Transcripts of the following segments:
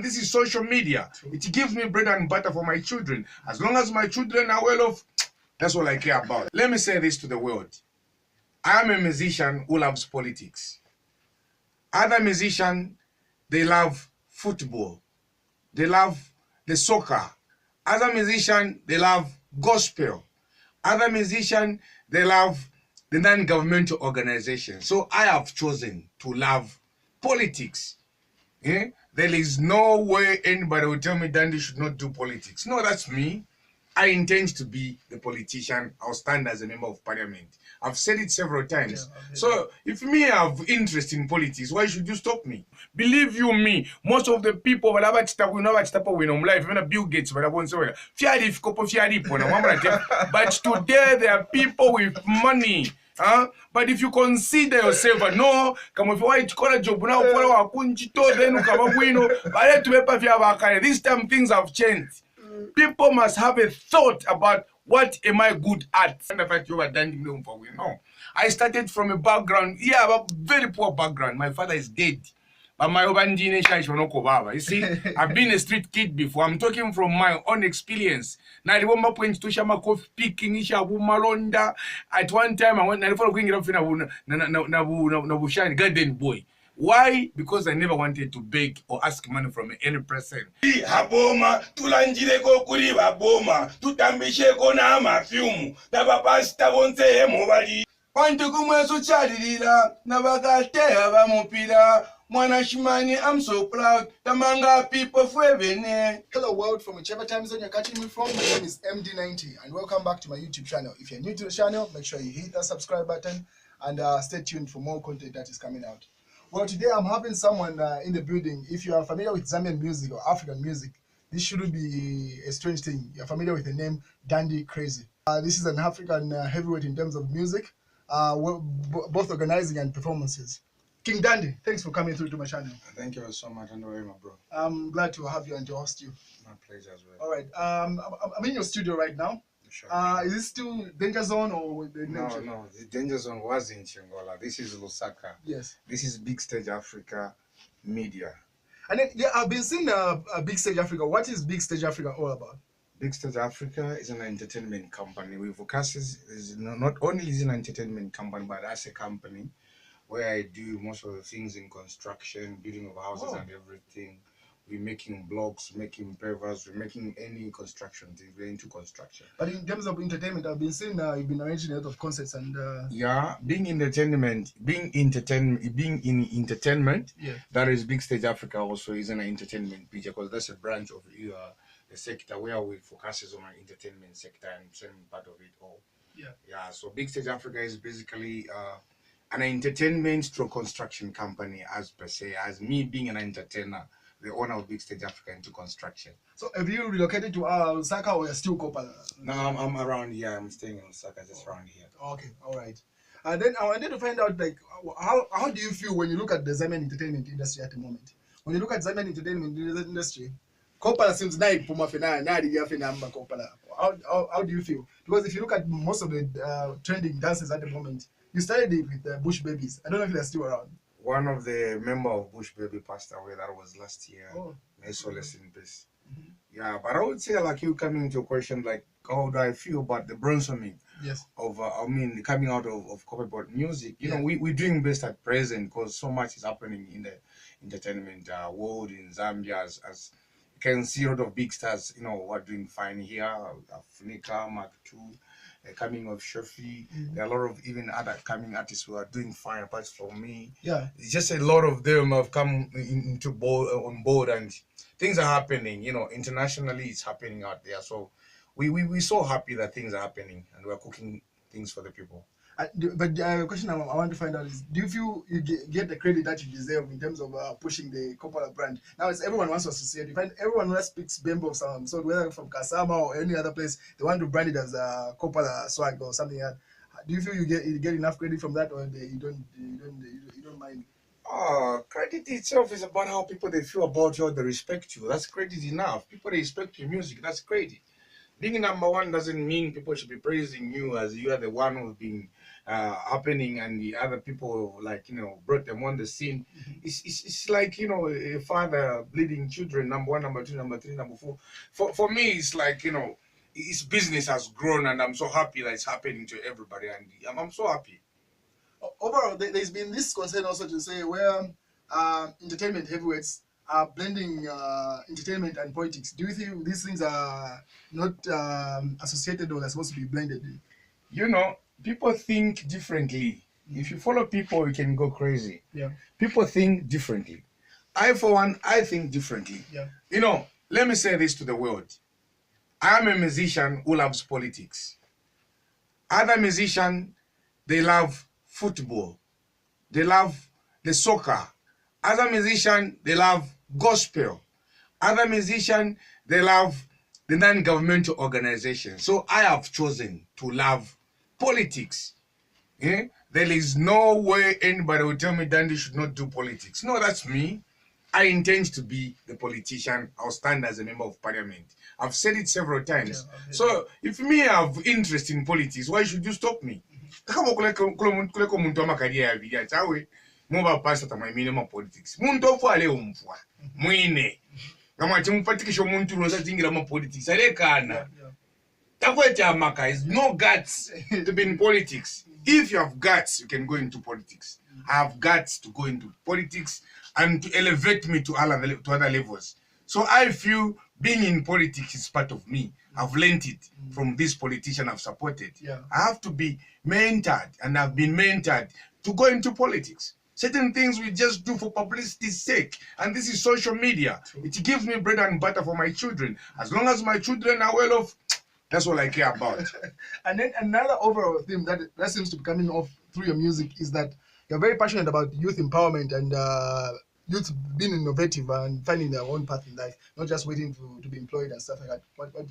this is social media. It gives me bread and butter for my children. As long as my children are well off, that's all I care about. Let me say this to the world. I am a musician who loves politics. Other musicians, they love football. They love the soccer. Other musicians, they love gospel. Other musicians, they love the non-governmental organization. So I have chosen to love politics. There is no way anybody will tell me Dandy should not do politics. No, that's me. I intend to be the politician. I'll stand as a member of parliament. I've said it several times. Yeah, so if me have interest in politics, why should you stop me? Believe you me, most of the people will life, even Bill Gates, but today there are people with money. But if you consider yourself, no, come if you call job now, then this time things have changed. People must have a thought about what am I good at. No. I started from a background, a very poor background. My father is dead. But my you see, I've been a street kid before. I'm talking from my own experience. Now, I remember when to picking at one time I went to garden boy. Why? Because I never wanted to beg or ask money from any person. Haboma, tulanjireko kuri baboma, tutambisheko na mafyumu, tabapasta bonse hemobali. Wantu kumwesu chadilila, nabakate abamupila, mwanashimani, I'm so proud, tamanga people fwebene. Hello world, from whichever time zone you're catching me from, my name is MD90 and welcome back to my YouTube channel. If you're new to the channel, make sure you hit that subscribe button and stay tuned for more content that is coming out. Well, today I'm having someone in the building. If you are familiar with Zambian music or African music, this shouldn't be a strange thing. You're familiar with the name Dandy Krazy. This is an African heavyweight in terms of music, both organizing and performances. King Dandy, thanks for coming through to my channel. Thank you so much, and my bro. I'm glad to have you and to host you. My pleasure as well. All right, I'm in your studio right now. Sure. Is this still Danger Zone or the No, the Danger Zone was in Chingola. This is Lusaka. Yes. This is Big Stage Africa Media. And then, yeah, I've been seeing Big Stage Africa. What is Big Stage Africa all about? Big Stage Africa is an entertainment company. We focus is not only is an entertainment company, but as a company where I do most of the things in construction, building of houses and everything. We're making blocks, making pavers, we're making any construction thing. We're into construction. But in terms of entertainment, I've been seeing you've been arranging a lot of concerts and yeah, being in entertainment, yeah. That is Big Stage Africa also is an entertainment picture because that's a branch of the sector where we focuses on our entertainment sector and same part of it all. Yeah. Yeah. So Big Stage Africa is basically an entertainment stroke construction company as per se, as me being an entertainer, the owner of Big Stage Africa into construction. So have you relocated to Lusaka or you're still Kopala? No, I'm around here. I'm staying in Lusaka, just around here. Okay, all right. And then I wanted to find out, like, how do you feel when you look at the Zambian entertainment industry at the moment? When you look at Zambian entertainment industry, Kopala seems like Kopala. How do you feel? Because if you look at most of the trending dances at the moment, you started it with Bush Babies. I don't know if they're still around. One of the member of Bush Baby passed away. That was last year. Oh. May solace in peace. Yeah, but I would say, like, you coming to a question like, how do I feel about the blossoming? Yes. Of the coming out of corporate music. You know, we're doing best at present because so much is happening in the entertainment world in Zambia. As you can see, a lot of big stars, you know, are doing fine here. Africa, Mark II. Coming of Shofi, there are a lot of even other coming artists who are doing fine apart from me. Yeah, it's just a lot of them have come on board and things are happening. You know, internationally it's happening out there. So we're so happy that things are happening and we're cooking things for the people. But the question I want to find out is, do you feel you get the credit that you deserve in terms of pushing the Kopala brand? Now, it's everyone wants to associate. You find everyone who speaks Bembo sound, so whether from Kasama or any other place, they want to brand it as a Kopala swag or something like that. Do you feel you get enough credit from that, or you don't mind? Credit itself is about how people they feel about you, they respect you. That's credit enough. People they respect your music. That's credit. Being number one doesn't mean people should be praising you as you are the one who's been happening, and the other people, like, brought them on the scene. It's like, a father bleeding children, number one, number two, number three, number four. For me, it's like, his business has grown, and I'm so happy that it's happening to everybody, and I'm so happy. Overall, there's been this concern also to say where entertainment heavyweights are blending entertainment and politics. Do you think these things are not associated, or they're supposed to be blended? People think differently. If you follow people, you can go crazy. Yeah. People think differently. I, for one, I think differently. Yeah. Let me say this to the world. I am a musician who loves politics. Other musicians, they love football. They love the soccer. Other musicians, they love gospel. Other musicians, they love the non-governmental organization. So I have chosen to love politics. There is no way anybody will tell me Dandy should not do politics. No, that's me. I intend to be the politician. I'll stand as a member of parliament. I've said it several times. Yeah, so if me have interest in politics, why should you stop me? Politics. Is no guts to be in politics. If you have guts, you can go into politics. I have guts to go into politics and to elevate me to other levels. So I feel being in politics is part of me. I've learned it from this politician I've supported. Yeah. I have to be mentored, and I've been mentored to go into politics. Certain things we just do for publicity's sake, and this is social media. True. It gives me bread and butter for my children. As long as my children are well off, that's all I care about. And then another overall theme that seems to be coming off through your music is that you're very passionate about youth empowerment and youth being innovative and finding their own path in life, not just waiting to be employed and stuff like that.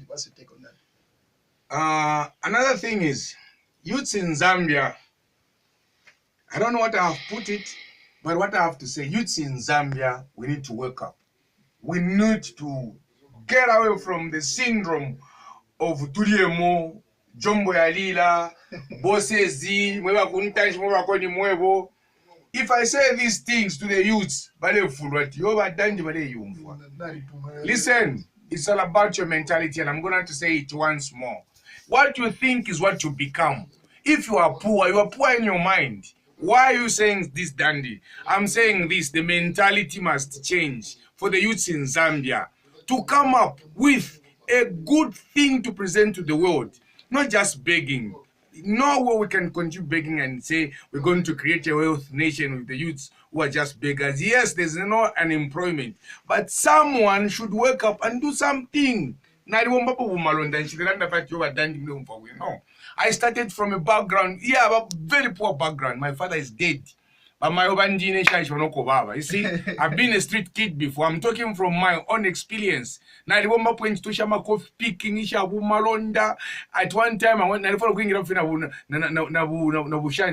What's your take on that? Another thing is, youths in Zambia, I don't know what I have put it, but what I have to say, youths in Zambia, we need to wake up. We need to get away from the syndrome of Turiemo, Jombo Yalila, Bosezi, Mwewa. If I say these things to the youths, listen, it's all about your mentality, and I'm going to say it once more. What you think is what you become. If you are poor in your mind. Why are you saying this, Dandy? I'm saying this, the mentality must change for the youths in Zambia to come up with a good thing to present to the world, not just begging. No way we can continue begging and say we're going to create a wealth nation with the youths who are just beggars. Yes, there's no unemployment, but someone should wake up and do something. No, I started from a background, a very poor background. My father is dead. But my you see, I've been a street kid before. I'm talking from my own experience. At one time, I went to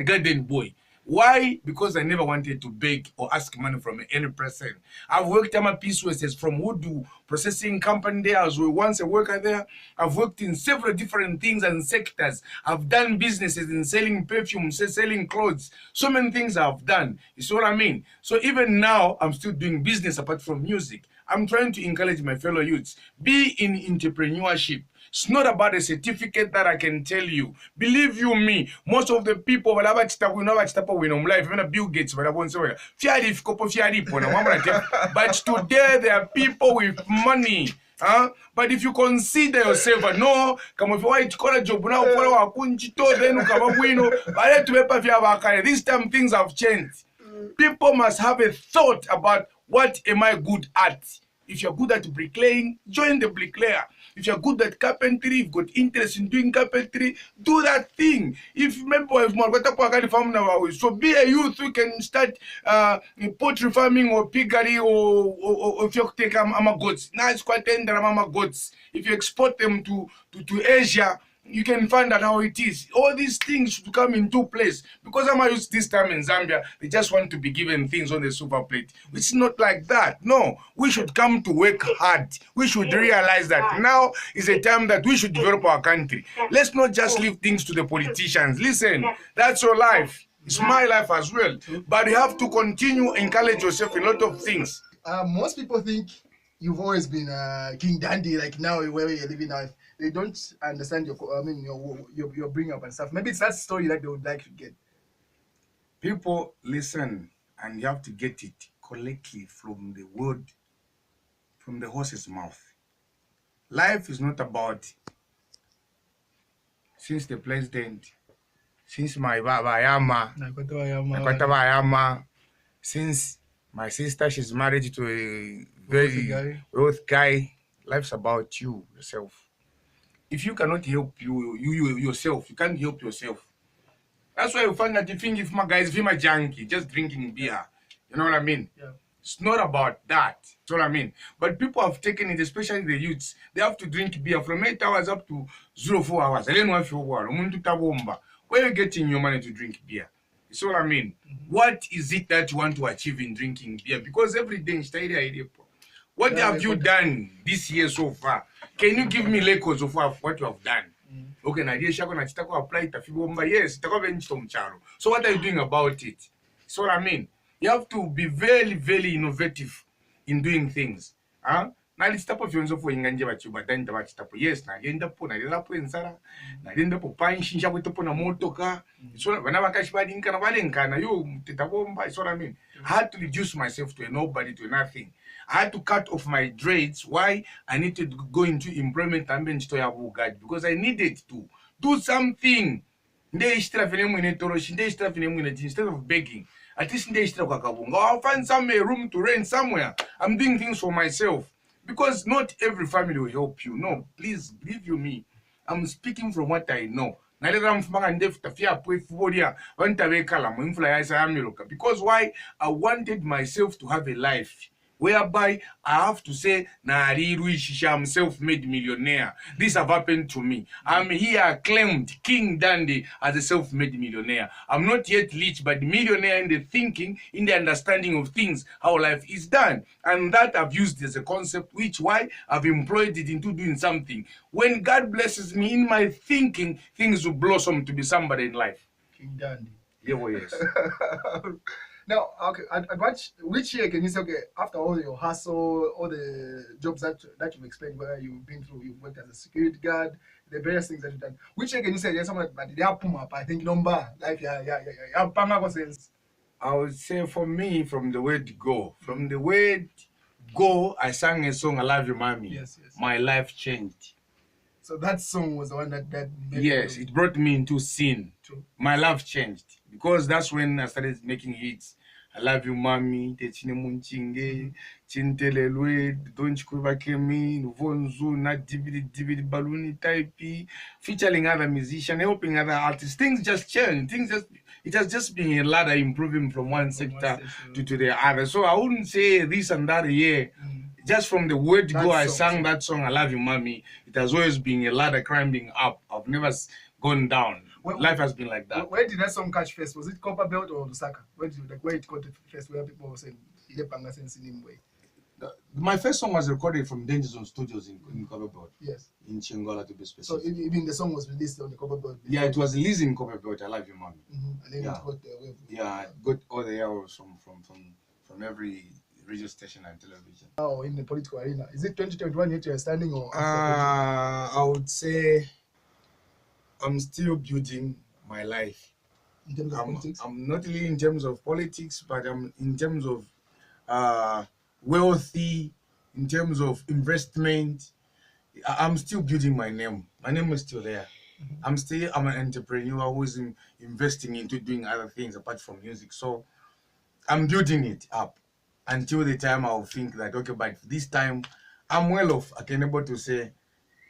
garden boy. Why? Because I never wanted to beg or ask money from any person. I've worked at my PCOS from Wood processing company there. I was once a worker there. I've worked in several different things and sectors. I've done businesses in selling perfumes, selling clothes. So many things I've done. You see what I mean? So even now, I'm still doing business apart from music. I'm trying to encourage my fellow youths. Be in entrepreneurship. It's not about a certificate that I can tell you. Believe you me, most of the people but Bill Gates, but today there are people with money. But if you consider yourself, no, come if white collar job now, then this time things have changed. People must have a thought about what am I good at. If you're good at bricklaying, join the bricklayer. If you're good at carpentry, you've got interest in doing carpentry, do that thing. If so be a youth who can start poultry farming or piggery or if you take goats. Now it's quite tender goats. If you export them to Asia, You can find out how it is. All these things should come into place. Because I'm used this time in Zambia, they just want to be given things on the super plate. It's not like that. No, we should come to work hard. We should realize that now is a time that we should develop our country. Let's not just leave things to the politicians. Listen, that's your life. It's my life as well. But you have to continue encourage yourself in a lot of things. Most people think you've always been King Dandy, like now where you're living now. They don't understand your bring up and stuff. Maybe it's that story that they would like to get. People listen, and you have to get it correctly from the word, from the horse's mouth. Life is not about since the president, since my baba yama, since my sister she's married to a very wealthy guy. Life's about you yourself. If you cannot help you yourself, you can't help yourself. That's why you find that you think if my guys, if my junkie, just drinking beer, you know what I mean? Yeah. It's not about that. That's what I mean. But people have taken it, especially the youths. They have to drink beer from 8 hours up to 04 hours. I don't know if you're where are you getting your money to drink beer? That's what I mean. What is it that you want to achieve in drinking beer? Because every day, what have you done this year so far? Can you give me records of what you have done? Okay, yes, so what are you doing about it? So what I mean, you have to be very, very innovative in doing things. Yes, so what I mean. I had to reduce myself to a nobody, to nothing. I had to cut off my dreads. Why? I needed to go into employment because I needed to do something. Instead of begging, at least I'll find some room to rent somewhere. I'm doing things for myself because not every family will help you. No, please believe you me. I'm speaking from what I know. Because why? I wanted myself to have a life whereby I have to say, I'm self-made millionaire. This have happened to me. I'm here acclaimed King Dandy as a self-made millionaire. I'm not yet rich, but millionaire in the thinking, in the understanding of things, how life is done. And that I've used as a concept, which why I've employed it into doing something. When God blesses me in my thinking, things will blossom to be somebody in life. King Dandy. Yeah, well, yes. Now, okay, which year can you say, okay, after all your hustle, all the jobs that you've explained, where you've been through, you've worked as a security guard, the various things that you've done, which year can you say, there's someone that they have put up, I think, number, like, I would say for me, from the word go, I sang a song, I Love You, Mommy. Yes. My life changed. So that song was the one that yes, it brought me into sin. True. My life changed because that's when I started making hits. I Love You, Mommy, Techine Munchinge, Chintelelwe, Don't Quiver Kemi, Vonzu, Not Dividi Balloon type, featuring other musicians, helping other artists. Things just changed. It has just been a ladder improving from one sector to the other. So I wouldn't say this and that year. Just from the word go, I sang that song, I Love You, Mommy. It has always been a ladder climbing up. I've never gone down. Life has been like that. Where did that song catch first? Was it Copper Belt or Lusaka? Where it got first? Where people were saying, my first song was recorded from Danger Zone Studios in Copper Belt. Yes. In Chingola, to be specific. So even the song was released on the Copper Belt? Yeah, it was released in Copper Belt, I Love You, Mommy. And then it got the wave. Yeah, it got all the arrows from every radio station and television. Now in the political arena, is it 2021 yet you're standing or? I would say I'm still building my life. In terms of politics? I'm not really in terms of politics, but I'm in terms of wealthy, in terms of investment. I'm still building my name. My name is still there. I'm an entrepreneur who's investing into doing other things apart from music. So I'm building it up until the time I'll think that, okay, but this time I'm well off. I can able to say,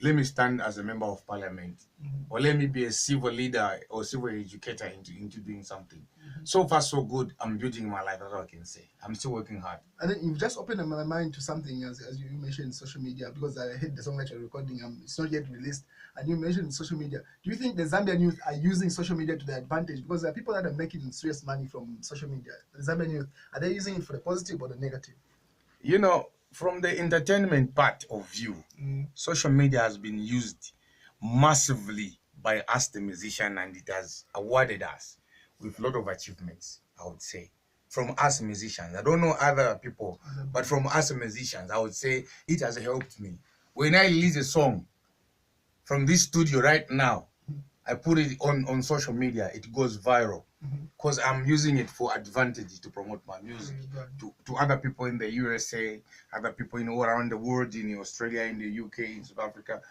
let me stand as a member of parliament, or let me be a civil leader or civil educator into doing something. So far, so good. I'm building my life. That's all I can say. I'm still working hard. And then you've just opened my mind to something, as you mentioned, social media, because I heard the song that you're recording, it's not yet released, and you mentioned social media. Do you think the Zambian youth are using social media to their advantage? Because there are people that are making serious money from social media. The Zambian youth, are they using it for the positive or the negative? You know, from the entertainment part of view, social media has been used massively by us, the musician, and it has awarded us with a lot of achievements, I would say. From us musicians, I don't know other people, but from us musicians, I would say it has helped me. When I release a song from this studio right now, I put it on social media, it goes viral because I'm using it for advantage to promote my music to other people in the USA, other people in all around the world, in Australia, in the UK, in South Africa,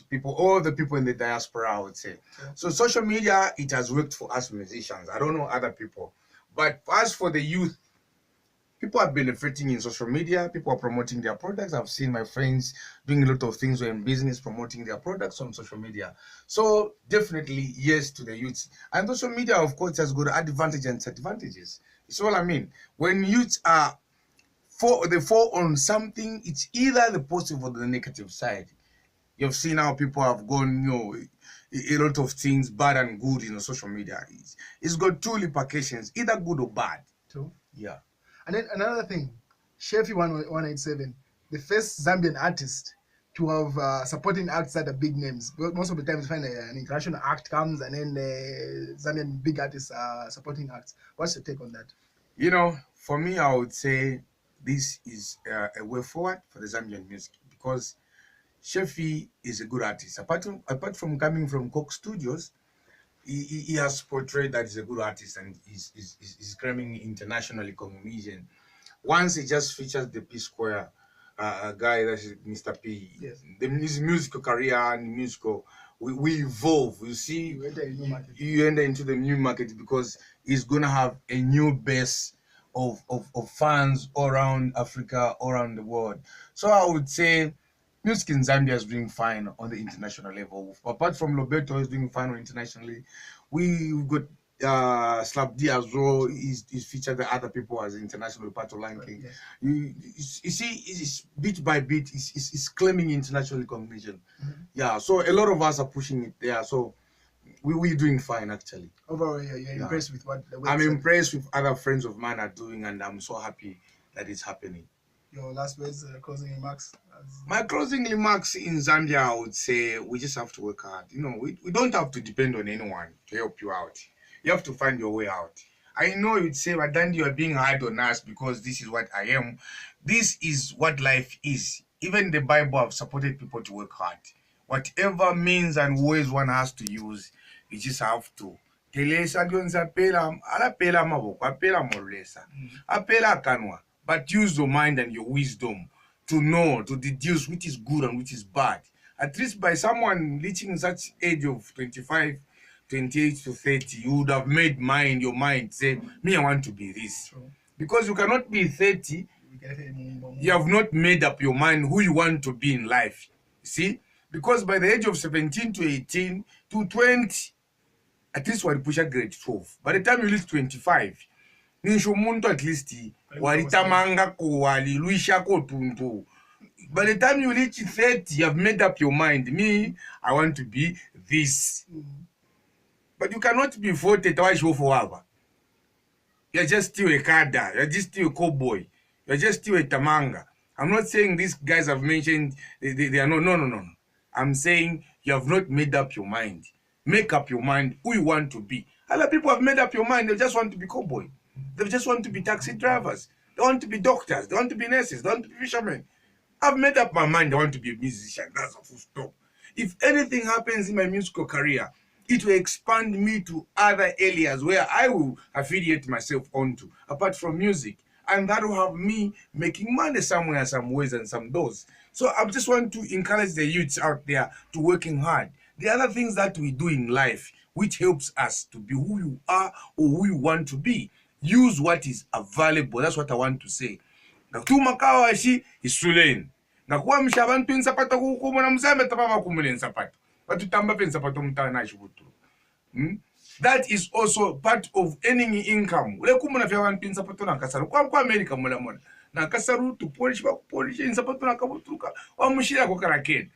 people, all the people in the diaspora, I would say. So social media, it has worked for us musicians. I don't know other people, but as for the youth, people are benefiting in social media. People are promoting their products. I've seen my friends doing a lot of things in business, promoting their products on social media. So definitely yes to the youths. And social media, of course, has got advantages and disadvantages. It's all I mean. When youths are they fall on something, it's either the positive or the negative side. You've seen how people have gone, a lot of things, bad and good, social media. It's got two repercussions, either good or bad. True. Yeah. And then another thing, Shefi 187, the first Zambian artist to have supporting acts that are big names. Most of the time, you find an international act comes and then the Zambian big artists are supporting acts. What's your take on that? For me, I would say this is a way forward for the Zambian music because Shefi is a good artist. Apart from coming from Coke Studios, he has portrayed that he's a good artist and he's claiming international recognition. Once he just features the P Square, a guy that is Mr. P. Yes. His musical career and musical, we evolve. You see, you enter into the new market because he's gonna have a new base of fans all around Africa, all around the world. So I would say music in Zambia is doing fine on the international level. Apart from Lobeto is doing fine internationally, we've got Slap D as well. He's featured the other people as international part of Lion King. Yes. You see, it's bit by bit, it's claiming international recognition. Yeah, so a lot of us are pushing it there. So we're doing fine actually. Overall, you're impressed with what the website. I'm impressed with other friends of mine are doing, and I'm so happy that it's happening. Your last words, closing remarks? My closing remarks in Zambia, I would say we just have to work hard. We don't have to depend on anyone to help you out. You have to find your way out. I know you'd say, but then you are being hard on us because this is what I am. This is what life is. Even the Bible have supported people to work hard. Whatever means and ways one has to use, you just have to. But use your mind and your wisdom to know, to deduce which is good and which is bad. At least by someone reaching such age of 25, 28 to 30, you would have made your mind say, me, I want to be this. True. Because you cannot be 30, you have not made up your mind who you want to be in life. See? Because by the age of 17 to 18 to 20, at least we push at grade 12. By the time you reach 25, at least walitamanga ko waliluisha ko tuntu. By the time you reach 30, you have made up your mind. Me, I want to be this. But you cannot be 40 twice forever. You're just still a kada. You're just still a cowboy. You're just still a tamanga. I'm not saying these guys have mentioned they are no. I'm saying you have not made up your mind. Make up your mind who you want to be. Other people have made up your mind. They just want to be cowboy. They just want to be taxi drivers. They want to be doctors. They want to be nurses. They want to be fishermen. I've made up my mind. I want to be a musician. That's a full stop. If anything happens in my musical career, it will expand me to other areas where I will affiliate myself onto, apart from music. And that will have me making money somewhere, some ways and some doors. So I just want to encourage the youths out there to working hard. The other things that we do in life, which helps us to be who you are or who you want to be. Use what is available. That's what I want to say. Nakutumakawashi is Sulen. ngakuwa mshabantu insapato kukumona mzambe tapava kumule insapato batutamba pe insapato mtana shibuturu. That is also part of earning income. Ule kumuna vya bantu insapato na kasaru kwa America mona na kasaru to polish ba polish insapato na kabuturuka wa mushira ko karakeni.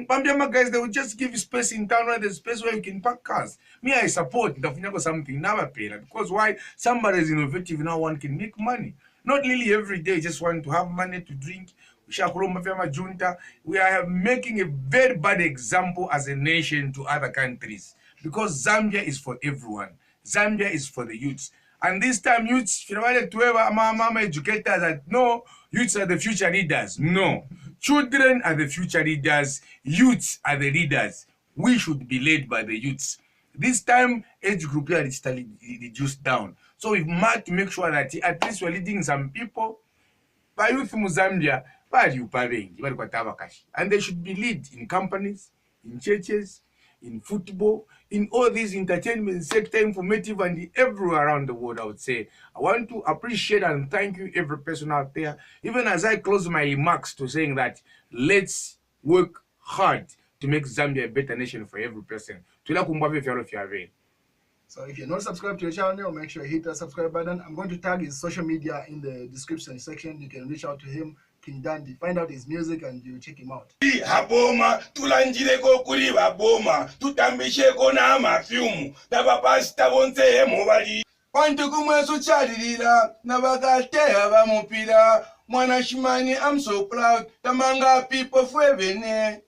Bambiama guys, they will just give you space in town where there's space where you can park cars. Me, I support something never pay because why? Somebody is innovative now, one can make money. Not really every day, just want to have money to drink. We are making a very bad example as a nation to other countries because Zambia is for everyone. Zambia is for the youths. And this time, youths, mama educators that no, youths are the future leaders. No. Children are the future leaders. Youths are the leaders. We should be led by the youths. This time, age group here is reduced down. So we must make sure that at least we're leading some people. By youth in Zambia, and they should be lead in companies, in churches, in football, in all these entertainment sector, informative, and everywhere around the world. I would say I want to appreciate and thank you every person out there, even as I close my remarks to saying that let's work hard to make Zambia a better nation for every person. So if you're not subscribed to the channel, make sure you hit that subscribe button. I'm going to tag his social media in the description section. You can reach out to him, King Dandy, find out his music, and you check him out. Haboma tulanjireko kuri baboma tutambisheko na mafyumu n'abapasita bonse mubali wantu kumwe suchalilila nabagateya bamupira mwana shimani. I'm so proud tamanga people fwebene.